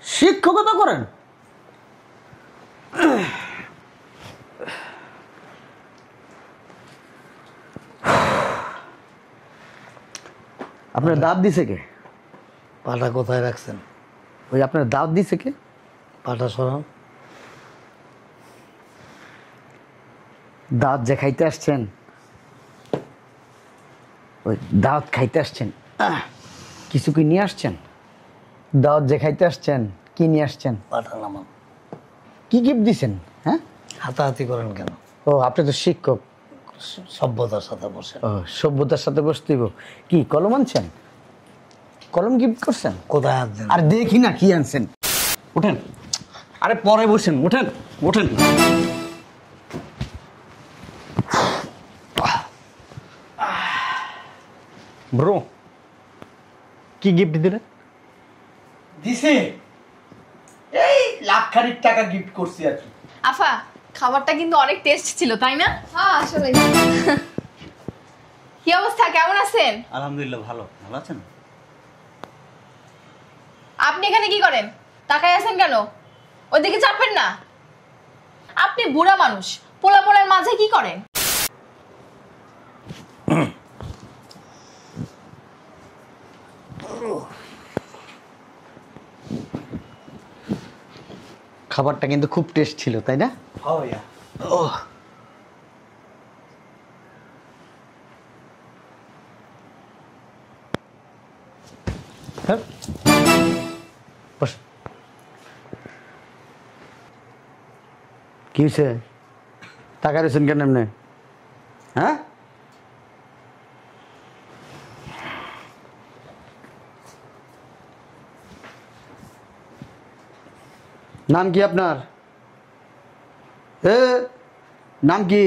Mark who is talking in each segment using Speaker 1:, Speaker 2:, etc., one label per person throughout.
Speaker 1: শিক্ষকতা করেন? আপনার দাঁত দিছে কে?
Speaker 2: পাটা কোথায় রাখছেন?
Speaker 1: ওই আপনার দাঁত দিছে কে?
Speaker 2: পাটা সরান।
Speaker 1: দাঁত যে খাইতে আসছেন, ওই দাঁত খাইতে আসছেন, কিছু কি নিয়ে আসছেন? দাঁত যে খাইতে আসছেন, কি নিয়ে আসছেন?
Speaker 2: পাটা নামান।
Speaker 1: কি গিফট দিছেন? হ্যাঁ,
Speaker 2: হাতাহাতি করেন কেন?
Speaker 1: ও আপনি তো শিক্ষক।
Speaker 2: সভ্যতার সাথে বসে।
Speaker 1: ও সভ্যতার সাথে বসতেইব। কি কলম আনছেন? কলম গিফট করছেন?
Speaker 2: কোথায় হাত দেন?
Speaker 1: আর দেখি না কি আনছেন। উঠেন, আরে পরে বসেন, উঠেন উঠেন। ব্রো, কি গিফট দিলেন?
Speaker 3: দিছে এই লাখখানিক টাকা গিফট করছি আর কি।
Speaker 4: আফা, খাবারটা কিন্তু অনেক টেস্ট ছিল, তাই না?
Speaker 5: হ্যাঁ আসলে
Speaker 4: কি অবস্থা, কেমন আছেন?
Speaker 3: আলহামদুলিল্লাহ, ভালো ভালো আছেন?
Speaker 4: আপনি এখানে কি করেন? তাকাই আছেন কেন? ওইদিকে চাপেন না। আপনি বুড়া মানুষ, পোলাপোলার মাঝে কি করেন?
Speaker 1: খাবারটা কিন্তু খুব টেস্ট ছিল, তাই না? ও হ্যাঁ, বস। কি হয়েছে? টাকা রয়েছেন কেন এমনি? হ্যাঁ, নাম কি আপনার? নাম কি?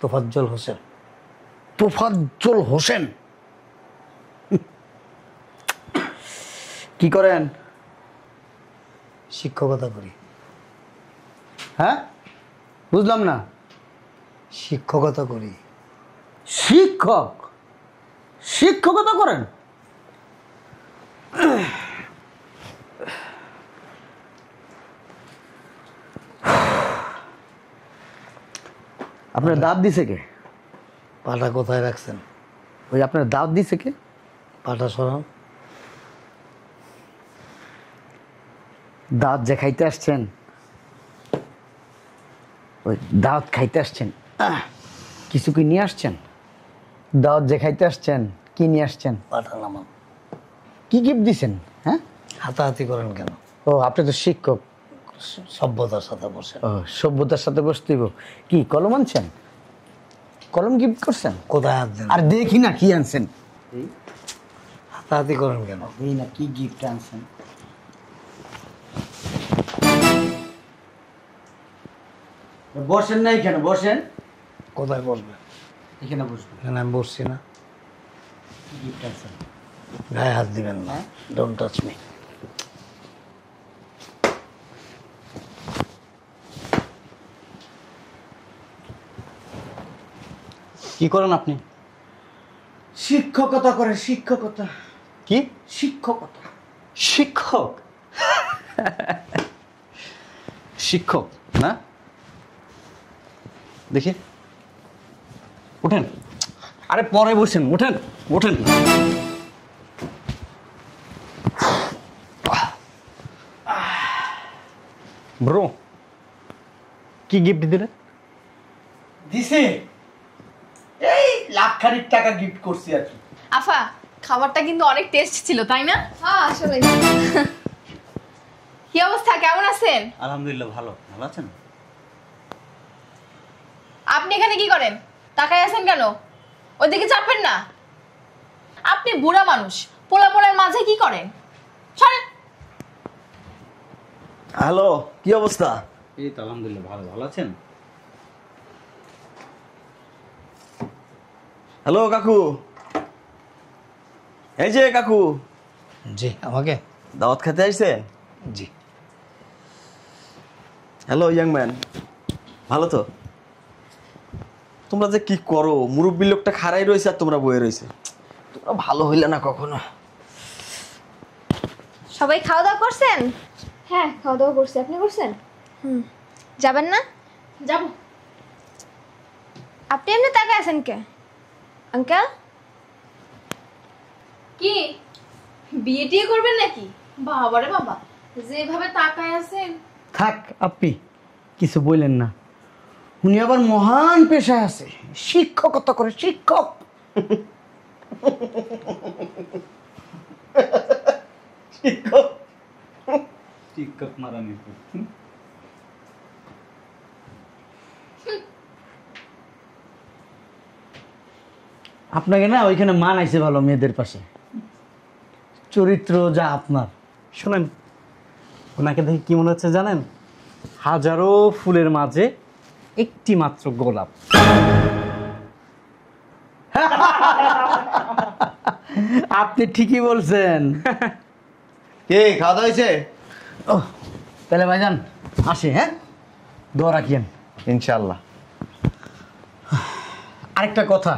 Speaker 2: তোফাজ্জল হোসেন।
Speaker 1: তোফাজ্জল হোসেন। কি করেন?
Speaker 2: শিক্ষকতা করি।
Speaker 1: হ্যাঁ, বুঝলাম না।
Speaker 2: শিক্ষকতা করি।
Speaker 1: শিক্ষক? শিক্ষকতা করেন? আপনার দাঁত দিছে কে?
Speaker 2: পাটা কোথায় রাখছেন?
Speaker 1: ওই আপনার দাঁত দিছে কে?
Speaker 2: পাটা সরান।
Speaker 1: দাঁত যে খাইতে আসছেন, ওই দাঁত খাইতে আসছেন, কিছু কি নিয়ে আসছেন? দাঁত যে খাইতে আসছেন, কি নিয়ে আসছেন?
Speaker 2: পাটা নামান।
Speaker 1: কি গিফট দিছেন? হ্যাঁ,
Speaker 2: হাতাহাতি করেন কেন?
Speaker 1: ও আপনি তো শিক্ষক।
Speaker 2: সভ্যতার সাথে বসে।
Speaker 1: ও সভ্যতার সাথে বসতেইব। কি কলম আনছেন? কলম গিফট করছেন?
Speaker 2: কোথায় হাত দেন?
Speaker 1: আর দেখি না কি আনছেন।
Speaker 2: হাতাহাতি করেন কেন?
Speaker 1: এই না কি গিফট আনছেন। বসেন না এখানে, বসেন।
Speaker 2: কোথায় বসবেন?
Speaker 1: এখানে বসবেন।
Speaker 2: এখানে আমি বসছি না।
Speaker 1: কি গিফট আনছেন?
Speaker 2: গায়ে হাত দিবেন না। Don't touch me.
Speaker 1: কি করেন আপনি?
Speaker 3: শিক্ষকতা করে, শিক্ষকতা।
Speaker 1: কি
Speaker 3: শিক্ষকতা?
Speaker 1: শিক্ষক? শিক্ষক না, দেখি উঠেন, আরে পরে বসেন, উঠেন উঠেন। ব্রো, কি গিফট দিলেন?
Speaker 3: দিছে এই লাখখানিক টাকা গিফট করছি আর কি।
Speaker 4: আফা, খাবারটা কিন্তু অনেক টেস্ট ছিল, তাই না?
Speaker 5: হ্যাঁ আসলে
Speaker 4: কি অবস্থা, কেমন আছেন?
Speaker 3: আলহামদুলিল্লাহ, ভালো ভালো আছেন?
Speaker 4: আপনি এখানে কি করেন? তাকাই আছেন কেন? ওইদিকে চাপেন না। আপনি বুড়া মানুষ, পোলাপোলার মাঝে কি করেন? সরেন।
Speaker 3: হ্যালো, কি অবস্থা?
Speaker 1: এই তো আলহামদুলিল্লাহ, ভালো ভালো আছেন?
Speaker 3: হ্যালো কাকু, এই যে কাকু,
Speaker 2: জি, আমাকে?
Speaker 3: দাওয়াত খেতে আইছেন?
Speaker 2: জি।
Speaker 3: হ্যালো ইয়াং ম্যান, ভালো তো? তোমরা যে কি করো, মুরব্বী লোকটা খাড়াই রয়েছে আর তোমরা বয়ে রয়েছে। তোমরা ভালো হইলে না কখনো।
Speaker 5: সবাই খাওয়া দাওয়া করছেন?
Speaker 6: হ্যাঁ, খাওয়া দাওয়া করছি। আপনি করছেন?
Speaker 5: যাবেন না?
Speaker 4: যাব।
Speaker 5: আপনি এমনি তাকায় আছেন কে আঙ্কেল?
Speaker 4: কি বিয়ে টিয়ে করবেন নাকি? বাবারে বাবা, যেভাবে তাকায় আছেন।
Speaker 1: থাক আপনি কিছু বললেন না। উনি আবার মহান পেশায় আছে, শিক্ষকতা করে, শিক্ষক।
Speaker 7: টিকটক মারানি
Speaker 1: আপনাকে না ওইখানে মানাইছে ভালো, মেয়েদের পাশে। চরিত্র যা আপনার।
Speaker 7: শোনেন, ওনাকে দেখে কি মনে হচ্ছে জানেন? হাজারো ফুলের মাঝে একটি মাত্র গোলাপ।
Speaker 1: আপনি ঠিকই বলছেন।
Speaker 3: কে খাওয়া দাওয়া হয়েছে?
Speaker 1: ও তাহলে ভাইজান আসে, হ্যাঁ, দোয়া রাখিয়েন।
Speaker 3: ইনশাল্লাহ।
Speaker 1: আরেকটা কথা,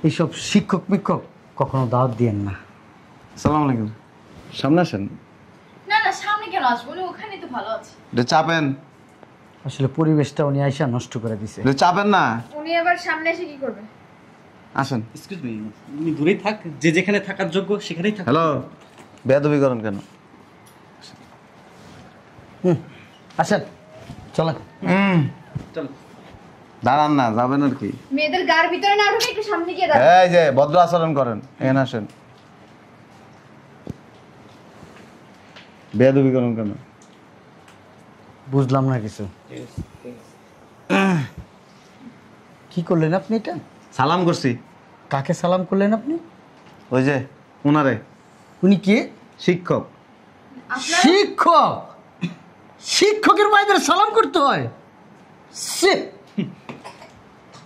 Speaker 1: এইসব শিক্ষক মিক্ষক কখনো দাওয়াত দিয়েন না।
Speaker 3: সালাম আলাইকুম। সামনে আসেন।
Speaker 4: না না, সামনে কেন আসবো? উনি ওখানে তো ভালো আছে।
Speaker 3: একটু চাপেন,
Speaker 1: আসলে পরিবেশটা উনি আইসা নষ্ট করে দিছে।
Speaker 3: একটু চাপেন না।
Speaker 4: উনি আবার সামনে এসে কি করবে?
Speaker 3: আসেন।
Speaker 7: এক্সকিউজ মি, উনি দূরেই থাক, যে যেখানে থাকার যোগ্য সেখানেই থাক।
Speaker 3: হ্যালো, বেয়াদবি করেন কেন?
Speaker 1: আসেন, চলেন।
Speaker 7: চলো।
Speaker 3: দাঁড়ান না, যাবেন আর কি।
Speaker 4: মেয়েদের গার ভিতরে না ঢুকে একটু সামনে গিয়ে দাঁড়ান।
Speaker 3: এই যে ভদ্র আচরণ করেন, এখানে আসেন। বেয়াদবি করেন কেন?
Speaker 1: বুঝলাম না কিছু। কি করলেন আপনি এটা?
Speaker 3: সালাম করছি।
Speaker 1: কাকে সালাম করলেন আপনি?
Speaker 3: ওই যে উনারে।
Speaker 1: উনি কে?
Speaker 3: শিক্ষক।
Speaker 1: শিক্ষক? শিক্ষকের মায়েদের সালাম করতে হয়? ছি!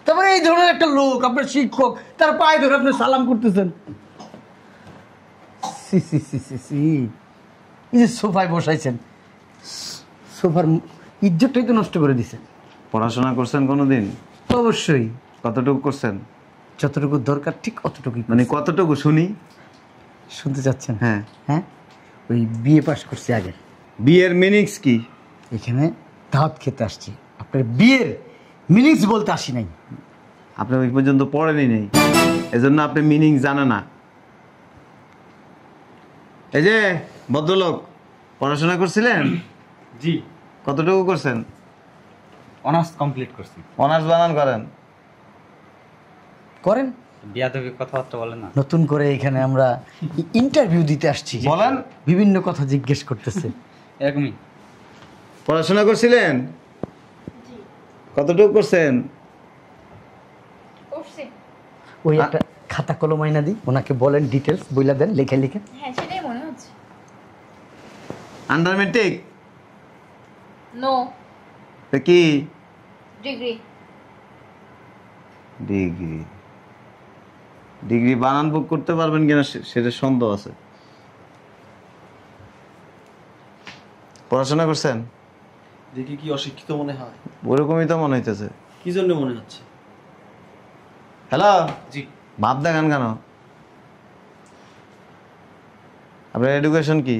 Speaker 1: তারপরে এই ধরনের একটা লোক, আপনার শিক্ষক, তার পায়ে ধরে আপনি সালাম করতেছেন। সি সি সি সি সি। এই যে সোফায় বসাইছেন, সোফার ইজ্জতটাই তো নষ্ট করে দিছেন।
Speaker 3: পড়াশোনা করছেন কোনোদিন?
Speaker 1: অবশ্যই,
Speaker 3: কতটুকু করছেন?
Speaker 1: যতটুকু দরকার ঠিক অতটুকুই।
Speaker 3: মানে কতটুকু শুনি?
Speaker 1: শুনতে চাচ্ছেন?
Speaker 3: হ্যাঁ।
Speaker 1: হ্যাঁ, ওই বিএ পাস করছি আগে।
Speaker 3: বিয়ের মিনিংস কি?
Speaker 1: এখানে দাওয়াত খেতে আসছি, আপনার বিয়ের মিনিংস বলতে আসি নাই।
Speaker 3: আপনি ওই পর্যন্ত পড়েনি নেই, এজন্য আপনি মিনিং জানে না। এই যে ভদ্রলোক, পড়াশোনা করছিলেন?
Speaker 7: জি,
Speaker 3: কতটুকু করছেন?
Speaker 7: অনার্স কমপ্লিট করছি।
Speaker 3: অনার্স বানান করেন?
Speaker 1: করেন।
Speaker 7: বিয়াদবি কথাবার্তা বলেন না।
Speaker 1: নতুন করে এখানে আমরা ইন্টারভিউ দিতে আসছি।
Speaker 3: বলেন।
Speaker 1: বিভিন্ন কথা জিজ্ঞেস করতেছে।
Speaker 7: এরকমই।
Speaker 3: পড়াশোনা করছিলেন? কতটুকু করছেন?
Speaker 4: করছি।
Speaker 1: ওই একটা খাতা কলম আইনা দিই, ওনাকে বলেন ডিটেলস বইলা দেন, লেখে লিখে।
Speaker 4: হ্যাঁ, সেটাই মনে হচ্ছে।
Speaker 3: Under matric?
Speaker 4: নো।
Speaker 3: কি?
Speaker 4: ডিগ্রি।
Speaker 3: ডিগ্রি? ডিগ্রি বানান বুক করতে পারবেন কিনা সেটা সন্দেহ আছে। পড়াশোনা করছেন?
Speaker 8: দেখি কি অশিক্ষিত মনে হয়?
Speaker 3: ওরকমই তো মনে হইতেছে।
Speaker 8: কি জন্য মনে হচ্ছে?
Speaker 3: হ্যালো,
Speaker 7: জি।
Speaker 3: ভাব দেখান কেন? আপনার এডুকেশন কি?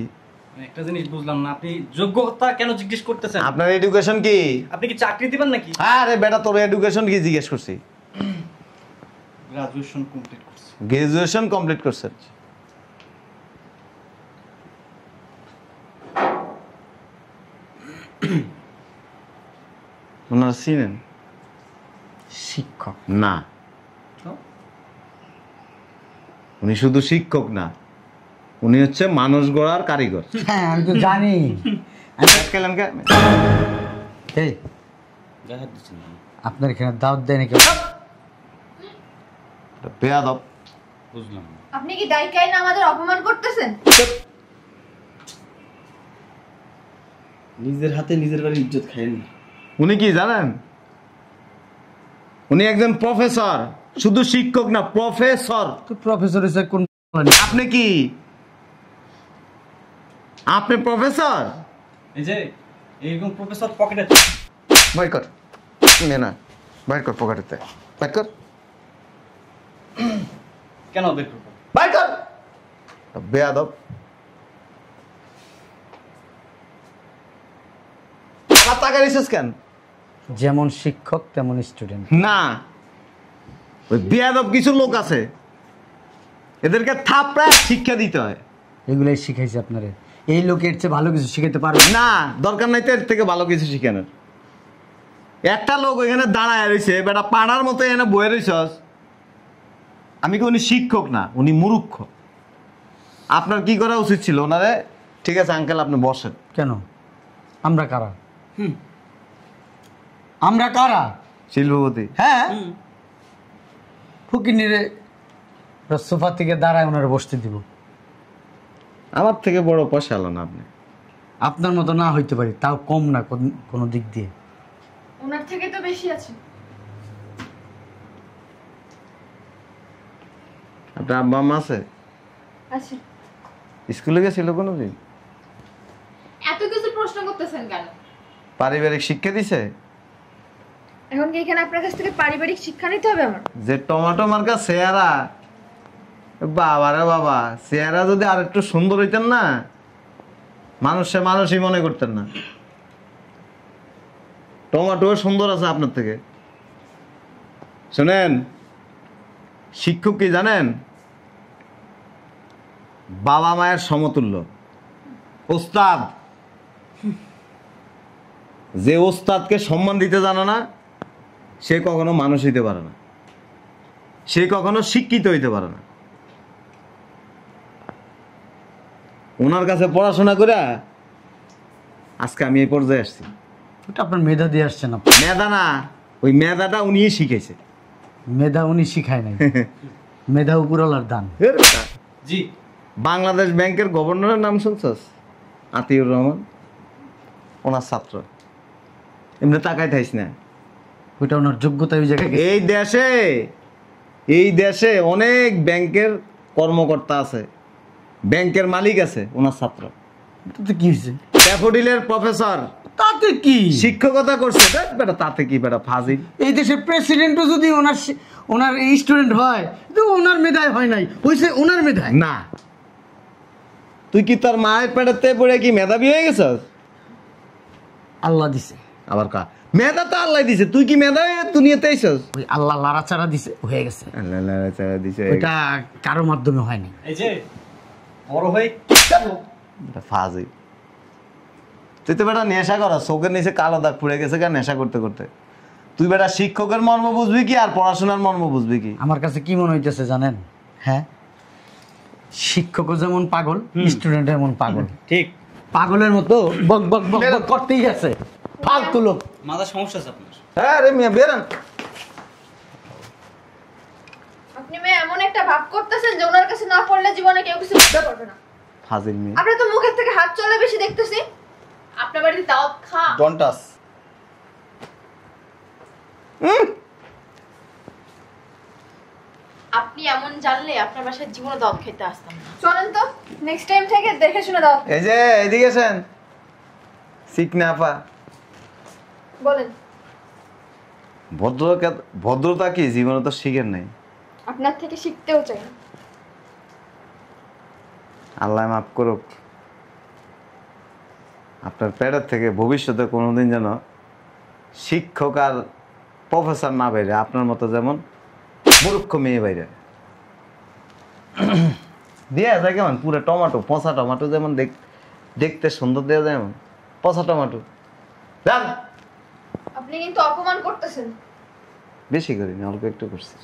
Speaker 7: একটা জিনিস বুঝলাম না, আপনি যোগ্যতা কেন জিজ্ঞেস করতেছেন?
Speaker 3: আপনার এডুকেশন কি?
Speaker 7: আপনি কি চাকরি দিবেন নাকি?
Speaker 3: আরে বেটা, তোর এডুকেশন কি জিজ্ঞেস করছি?
Speaker 7: গ্রাজুয়েশন কমপ্লিট করছি।
Speaker 3: গ্রাজুয়েশন কমপ্লিট করছেন? ওনারা চিনেন?
Speaker 1: শিক্ষক
Speaker 3: না, উনি শুধু শিক্ষক না, উনি হচ্ছে মানুষ গড়ার কারিগর।
Speaker 1: হ্যাঁ, আমি তো জানি। এই,
Speaker 7: গায়ে হাত দিচ্ছেন কেন?
Speaker 1: আপনার এখানে দাওয়াত দেয় নাকি?
Speaker 3: বেয়াদব।
Speaker 7: বুঝলাম না।
Speaker 4: আপনি কি দায়িকায় না আমাদের অপমান করতেছেন?
Speaker 8: নিজের হাতে নিজের বাড়ির ইজ্জত খাইন না।
Speaker 3: উনি কি জানেন? উনি একজন প্রফেসর, শুধু শিক্ষক না, প্রফেসর।
Speaker 1: তো প্রফেসর হিসেবে কোন?
Speaker 3: আপনি কি? আপনি প্রফেসর?
Speaker 7: এই যে এইরকম প্রফেসর পকেটে
Speaker 3: বাইর কর। নে না, বাইর কর পকেটেতে। বাইর কর,
Speaker 7: কেন বের করবো?
Speaker 3: বাইর কর। বেয়াদব।
Speaker 9: আবার টাকা দিছিস কেন?
Speaker 2: যেমন শিক্ষক তেমন স্টুডেন্ট।
Speaker 9: না, ওই বেয়াদব কিছু লোক আছে, এদেরকে থাপড়া শিক্ষা দিতে হয়।
Speaker 2: এগুলাই শিখাইছে আপনারে। এই লোকের চেয়ে ভালো কিছু শিখাইতে পারবে
Speaker 9: না, দরকার নাই তো এর থেকে ভালো কিছু শিখানোর। একটা লোক ওইখানে দাঁড়ায় রয়েছে, বেটা পাড়ার মতো এনে বয়ে রয়েছস। আমি কি উনি শিক্ষক না, উনি মূর্খ। আপনার কি করা উচিত ছিল ওনারে? ঠিক আছে আঙ্কেল, আপনি বসেন।
Speaker 2: কেন? আমরা কারা? আমরা কারা?
Speaker 9: শিল্পপতি।
Speaker 2: হ্যাঁ, ফকিনিরে সোফা থেকে দাঁড়ায় ওনারে বসতে দিব।
Speaker 9: আমার থেকে বড় পয়সা আলো না আপনি।
Speaker 2: আপনার মতো না হইতে পারি, তাও কম না কোনো দিক দিয়ে।
Speaker 4: ওনার থেকে তো বেশি আছে।
Speaker 9: আপনার আব্বা আম্মা আছে?
Speaker 6: আচ্ছা,
Speaker 9: স্কুলে গেছিল কোনোদিন?
Speaker 4: এত কিছু প্রশ্ন করতেছেন কেন?
Speaker 9: পারিবারিক শিক্ষা দিছে?
Speaker 6: এখন কি এখানে আপনার কাছ থেকে পারিবারিক শিক্ষা নিতে হবে আমার?
Speaker 9: যে টমেটো মার্কা চেহারা, বাবারে বাবা, চেহারা যদি আর একটু সুন্দর হইতেন না, মানুষই মনে করতেন না। টমেটো সুন্দর আছে আপনার থেকে। শুনেন, শিক্ষক কি জানেন? বাবা মায়ের সমতুল্য। ওস্তাদ, যে ওস্তাদকে সম্মান দিতে জানে না, সে কখনো মানুষ হইতে পারে না, সে কখনো শিক্ষিত হইতে পারে না। ওনার কাছে পড়াশোনা করে আজকে আমি এই পর্যায়ে আসছি।
Speaker 2: ওটা আপনার মেধা দিয়ে আসছেন আপনি।
Speaker 9: মেধা না, ওই মেধাটা উনিই শিখেছে।
Speaker 2: মেধা উনি শিখায় নাই, মেধা উপরওয়ালার দান।
Speaker 8: জি।
Speaker 9: বাংলাদেশ ব্যাংকের গভর্নরের নাম শুনছস? আতিউর রহমান, ওনার ছাত্র। এমনি তাকাই থাইস না,
Speaker 2: ওইটা ওনার যোগ্যতা ওই জায়গায় গেছে।
Speaker 9: এই দেশে অনেক ব্যাংকের কর্মকর্তা আছে, ব্যাংকের মালিক আছে, ওনার ছাত্র।
Speaker 2: তাতে কি হয়েছে?
Speaker 9: ড্যাফোডিলের প্রফেসর,
Speaker 2: তাতে কি?
Speaker 9: শিক্ষকতা করছে। বেটা তাতে কি, বেটা ফাজিল।
Speaker 2: এই দেশের প্রেসিডেন্টও যদি ওনার স্টুডেন্ট হয়, তো ওনার মেধায় হয় নাই, হইছে ওনার মেধায়।
Speaker 9: না, তুই কি তোর মায়ের পেটেতে পড়ে কি মেধাবী হয়ে গেছস?
Speaker 2: আল্লাহ দিছে।
Speaker 9: আবার কা মেধা তো আল্লাহ দিছে, তুই কি মেধা হয়ে দুনিয়াতে আইছস?
Speaker 2: ওই আল্লাহ লাড়াচাড়া দিছে, হয়ে গেছে।
Speaker 9: আল্লাহ লাড়াচাড়া দিছে,
Speaker 2: ওইটা কারো মাধ্যমে হয়নি।
Speaker 7: এই যে বড় হয়ে
Speaker 9: এটা ফাজিল। তুই তো বেটা নেশা করা, চোখের নিচে কালো দাগ পড়ে গেছে কেন নেশা করতে করতে। তুই বেটা শিক্ষকের মর্ম বুঝবি কি আর পড়াশোনার মর্ম বুঝবি কি?
Speaker 2: আমার কাছে কি মনে হইতেছে জানেন? হ্যাঁ, শিক্ষকও যেমন পাগল, স্টুডেন্ট এমন পাগল।
Speaker 7: ঠিক
Speaker 2: পাগলের মতো বক বক বক বক করতেই আছে, ফালতু লোক।
Speaker 7: মাথা সমস্যা আছে আপনার।
Speaker 9: হ্যাঁ রে মিয়া, বেরান।
Speaker 6: আপনি মেয়ে এমন একটা ভাব করতেছেন যে ওনার কাছে না পড়লে জীবনে কেউ কিছু করতে পারবে না।
Speaker 9: ফাজিল মিয়া।
Speaker 6: আপনি তো মুখের থেকে হাত চলে বেশি দেখতেছি।
Speaker 4: আপনার বাড়িতে দাওয়াত খা।
Speaker 9: Don't touch.
Speaker 4: আপনি এমন জানলে আপনার বাসায় জীবনে দাওয়াত খেতে আসতাম না।
Speaker 6: চলেন তো, নেক্সট টাইম থেকে দেখে শুনে দাও।
Speaker 9: এই যে এদিকে আছেন, শিখনা আপা।
Speaker 6: বলেন।
Speaker 9: ভদ্রতা কি জীবনে তো শিখেন নাই।
Speaker 6: আপনার থেকে শিখতেও চাই না।
Speaker 9: আল্লাহ মাফ করুক, আপনার পেটের থেকে ভবিষ্যতে কোনোদিন যেন শিক্ষক আর প্রফেসর না বাইরে, আপনার মতো যেমন মূর্খ মেয়ে বাইরে দেয়া যায়। কেমন পুরো টমেটো, পচা টমেটো যেমন দেখতে সুন্দর দেওয়া যায়, এমন পচা টমেটো। যান।
Speaker 6: আপনি কিন্তু অপমান করতেছেন।
Speaker 9: বেশি করিনি, অল্প একটু করছি।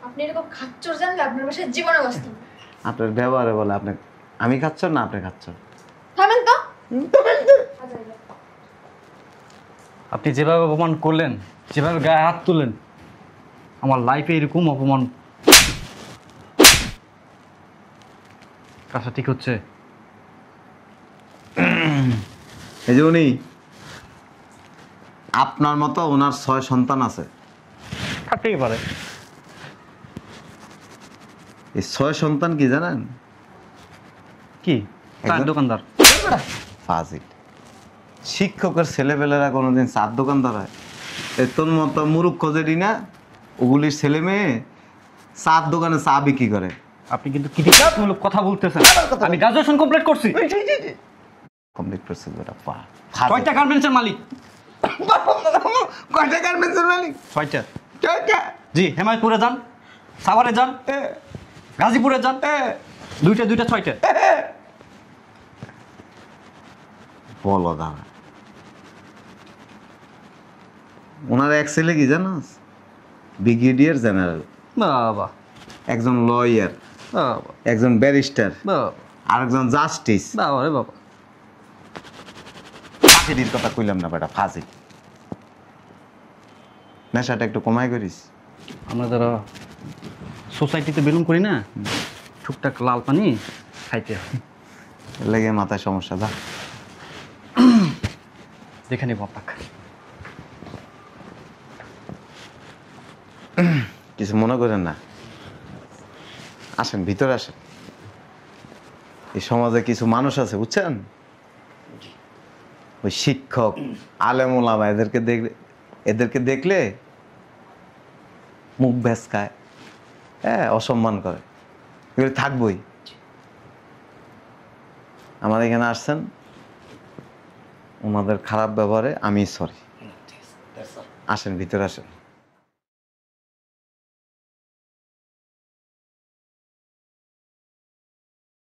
Speaker 6: আপনি এরকম খাচ্চর জানলে আপনার বাসায় জীবনে বাঁচতেন।
Speaker 9: আপনার ব্যবহারে বলে আপনি, আমি খাচ্ছ না আপনি খাচ্ছ।
Speaker 6: থামেন তো।
Speaker 7: আপনি যেভাবে অপমান করলেন, যেভাবে গায়ে হাত তুললেন, আমার লাইফে এরকম অপমান কাজটা ঠিক হচ্ছে?
Speaker 9: এই যে উনি, আপনার মতো ওনার 6 সন্তান আছে।
Speaker 7: থাকতেই পারে।
Speaker 9: এই 6 সন্তান কি জানেন?
Speaker 7: কি চায়ের দোকানদার?
Speaker 9: ফাজিল। শিক্ষকের ছেলেপেলেরা কোনোদিন চার দোকানদার হয়? তোর মতো মুরুক্ষ যেটি না, ওগুলির ছেলে মেয়ে চার দোকানে চা বিক্রি করে।
Speaker 7: আপনি কিন্তু কি কথা বলতেছেন? আমি গ্রাজুয়েশন কমপ্লিট করছি।
Speaker 9: কমপ্লিট করছে বেটা পা
Speaker 7: কয়টা গার্মেন্টসের মালিক?
Speaker 9: কয়টা গার্মেন্টসের মালিক?
Speaker 7: 6টা।
Speaker 9: কয়টা?
Speaker 7: জি, হেমায়তপুরে যান, সাভারে যান, গাজীপুরে যান, দুইটা 6টা।
Speaker 9: বলো দাদা ওনার এক ছেলে কি জানোস? ব্রিগেডিয়ার জেনারেল,
Speaker 7: বাবা
Speaker 9: একজন লয়ার,
Speaker 7: বাবা
Speaker 9: একজন ব্যারিস্টার,
Speaker 7: বাবা
Speaker 9: আরেকজন জাস্টিস।
Speaker 7: বাবা রে বাবা।
Speaker 9: ফাঁসিটির কথা কইলাম না বেটা, ফাঁসি। নেশাটা একটু কমাই করিস।
Speaker 7: আমরা ধরো সোসাইটিতে বেলুন করি না, টুকটাক লাল পানি খাইতে হয়।
Speaker 9: লেগে মাথায় সমস্যা দা।
Speaker 7: দেখে নিব আপনাকে।
Speaker 9: কিছু মনে করেন না, আসেন ভিতরে আসেন। এই সমাজে কিছু মানুষ আছে বুঝছেন, ওই শিক্ষক আলেম ওলামা এদেরকে দেখলে মুখ ভেসকায়, হ্যাঁ অসম্মান করে, এগুলো থাকবই। আমার এখানে আসছেন, ওনাদের খারাপ ব্যবহারে আমি সরি। আসেন ভিতরে আসেন।